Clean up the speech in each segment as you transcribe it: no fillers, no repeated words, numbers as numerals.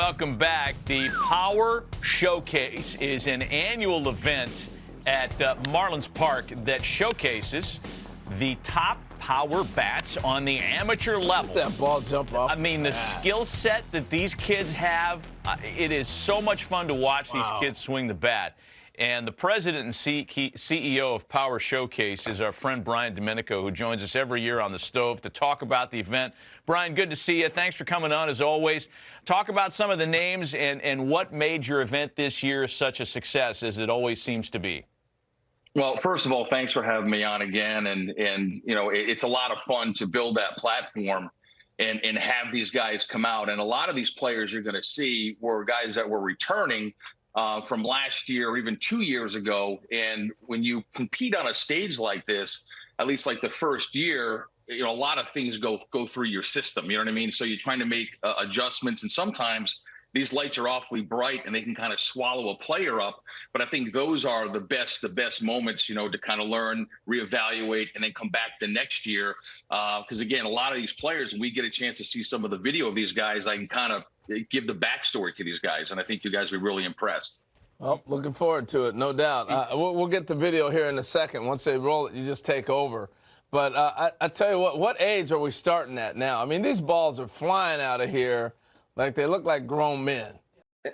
welcome back. The Power Showcase is an annual event at Marlins Park that showcases the top power bats on the amateur level. That ball jump off. I mean, the skill set that these kids have, it is so much fun to watch these kids swing the bat. And the president and CEO of Power Showcase is our friend Brian Domenico, who joins us every year on the stove to talk about the event. Brian, good to see you. Thanks for coming on, as always. Talk about some of the names and what made your event this year such a success, as it always seems to be. Well, first of all, thanks for having me on again. And you know, it's a lot of fun to build that platform and have these guys come out. And a lot of these players you're going to see were guys that were returning from last year or even 2 years ago. And when you compete on a stage like this, at least like the first year, you know, a lot of things go through your system. You know what I mean? So you're trying to make adjustments, and sometimes these lights are awfully bright and they can kind of swallow a player up. But I think those are the best moments, you know, to kind of learn, reevaluate, and then come back the next year. Because again, a lot of these players, when we get a chance to see some of the video of these guys, I can kind of give the backstory to these guys, and I think you guys will be really impressed. Well, looking forward to it, no doubt. We'll get the video here in a second. Once they roll it, you just take over. But I tell you what age are we starting at now? I mean, these balls are flying out of here like they look like grown men.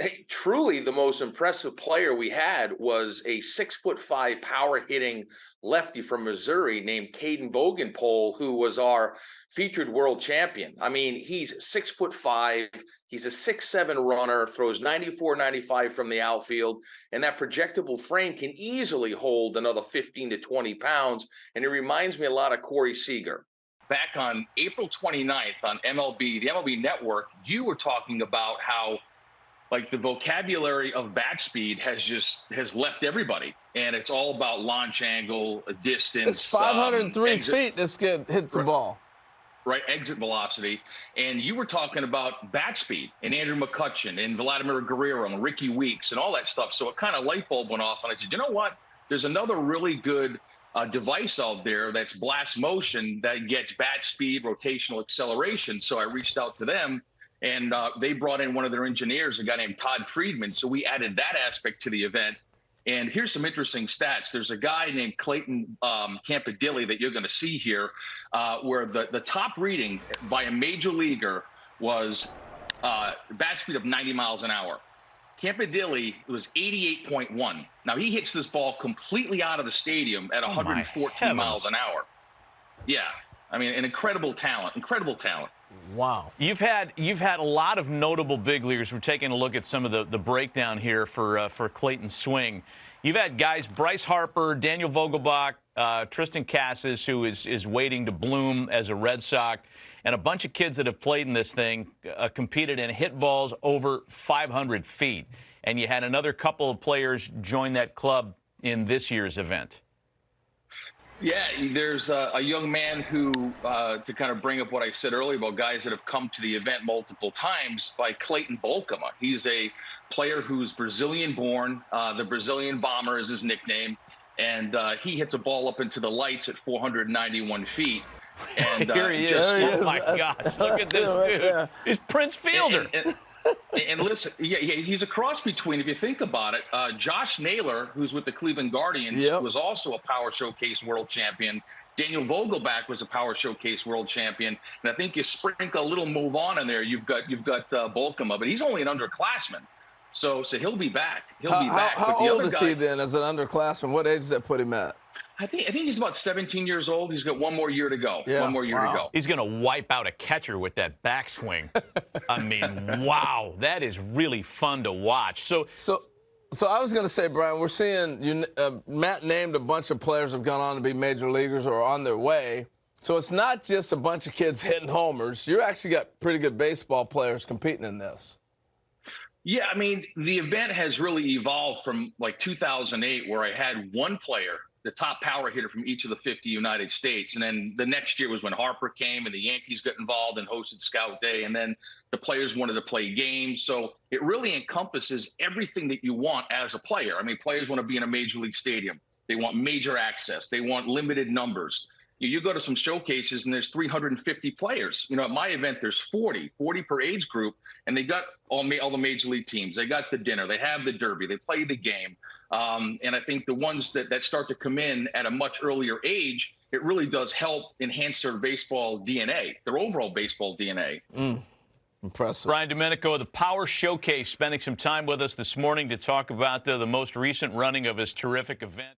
Hey, truly the most impressive player we had was a 6'5" power hitting lefty from Missouri named Caden Bogenpole, who was our featured world champion. I mean, he's 6'5", he's a 6'7" runner, throws 94, 95 from the outfield, and that projectable frame can easily hold another 15 to 20 pounds. And it reminds me a lot of Corey Seager. Back on April 29th on the MLB Network, you were talking about how like the vocabulary of bat speed has left everybody, and it's all about launch angle, distance. It's 503 feet this kid hits the ball. Right, exit velocity. And you were talking about bat speed and Andrew McCutchen and Vladimir Guerrero and Ricky Weeks and all that stuff. So it kind of light bulb went off, and I said, you know what? There's another really good device out there that's blast motion that gets bat speed, rotational acceleration. So I reached out to them, and they brought in one of their engineers, a guy named Todd Friedman. So we added that aspect to the event. And here's some interesting stats. There's a guy named Clayton Campadilli that you're going to see here, where the top reading by a major leaguer was bat speed of 90 miles an hour. Campadilli was 88.1. Now, he hits this ball completely out of the stadium at 114 miles an hour. Yeah, I mean, an incredible talent, Wow. You've had a lot of notable big leaguers. We're taking a look at some of the breakdown here for Clayton's swing. You've had guys, Bryce Harper, Daniel Vogelbach, Tristan Casas, who is waiting to bloom as a Red Sox, and a bunch of kids that have played in this thing, competed and hit balls over 500 feet. And you had another couple of players join that club in this year's event. Yeah, there's a young man who, to kind of bring up what I said earlier about guys that have come to the event multiple times, by Clayton Bolkema. He's a player who's Brazilian-born. The Brazilian Bomber is his nickname. And he hits a ball up into the lights at 491 feet. And here he is. Oh, my gosh. Look at this dude. He's Prince Fielder. And listen, yeah, he's a cross between, if you think about it, Josh Naylor, who's with the Cleveland Guardians, was also a Power Showcase world champion. Daniel Vogelbach was a Power Showcase world champion. And I think you sprinkle a little move on in there, you've got Bolkema, but he's only an underclassman. So he'll be back. He'll be back. How old is he then as an underclassman? What age does that put him at? I think he's about 17 years old. He's got one more year to go. Yeah. One more year to go. He's going to wipe out a catcher with that backswing. I mean, wow, that is really fun to watch. So I was going to say, Brian, we're seeing Matt named a bunch of players have gone on to be major leaguers or are on their way. So it's not just a bunch of kids hitting homers. You actually got pretty good baseball players competing in this. Yeah, I mean, the event has really evolved from like 2008, where I had one player, the top power hitter from each of the 50 United States. And then the next year was when Harper came and the Yankees got involved and hosted Scout Day. And then the players wanted to play games. So it really encompasses everything that you want as a player. I mean, players want to be in a major league stadium. They want major access. They want limited numbers. You go to some showcases and there's 350 players. At my event, there's 40 per age group, and they got all the major league teams. They got the dinner, they have the derby, they play the game. And I think the ones that start to come in at a much earlier age, it really does help enhance their baseball DNA, their overall baseball DNA. Impressive. Brian Domenico of the Power Showcase spending some time with us this morning to talk about the most recent running of his terrific event.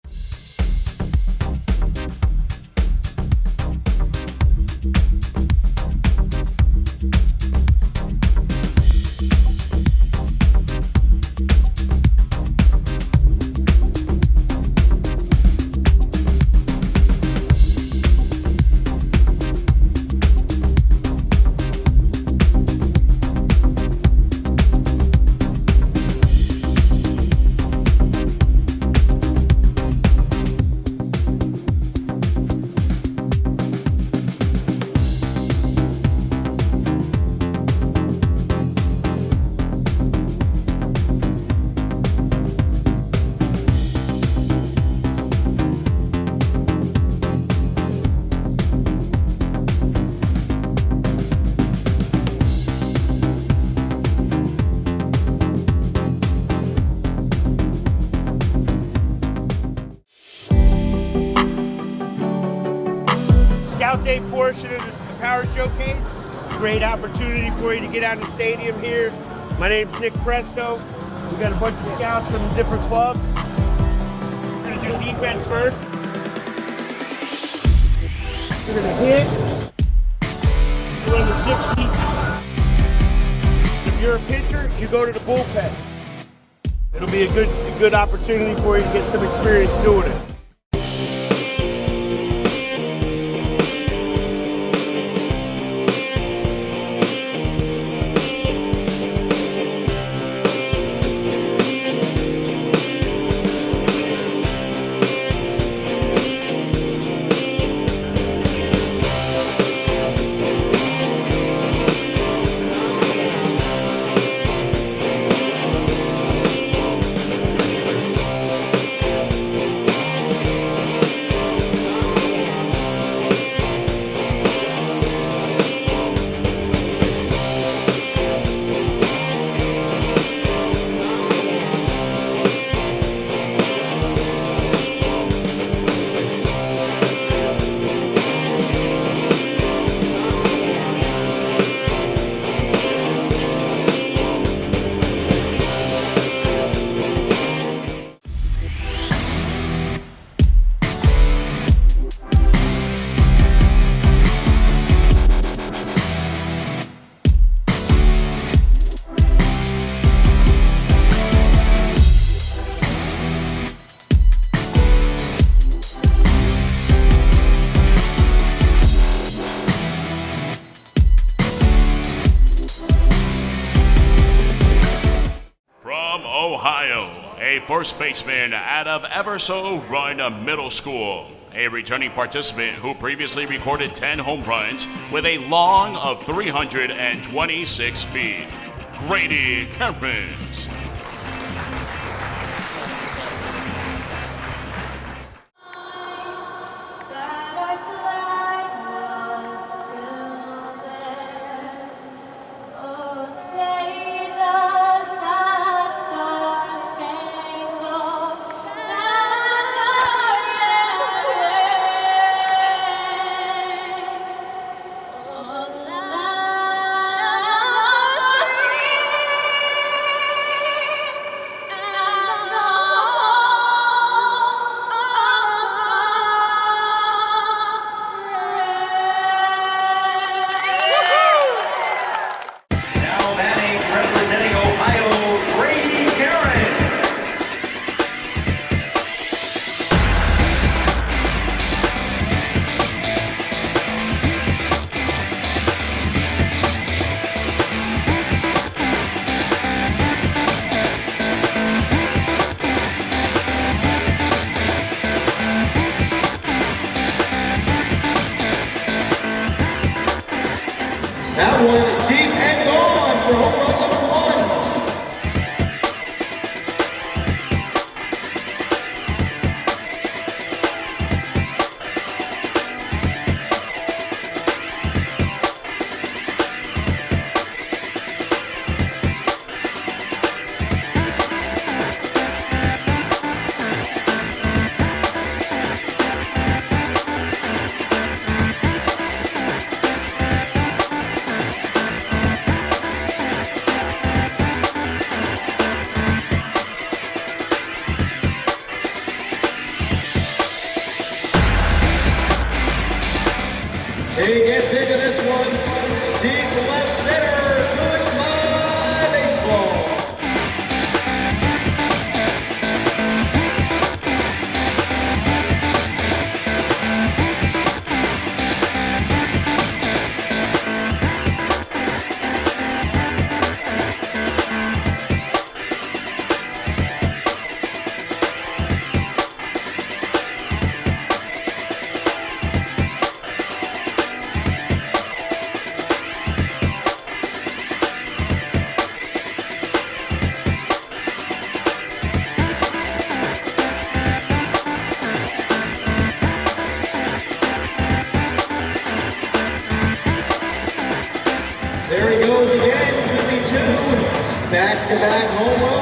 Scout Day portion of this Power Showcase. Great opportunity for you to get out in the stadium here. My name's Nick Presto. We got a bunch of scouts from different clubs. We're gonna do defense first. We're gonna hit. Run the 60. If you're a pitcher, you go to the bullpen. It'll be a good opportunity for you to get some experience doing it. First baseman out of Everso Run Middle School, a returning participant who previously recorded 10 home runs with a long of 326 feet, Grady Kerins. back-to-back home runs.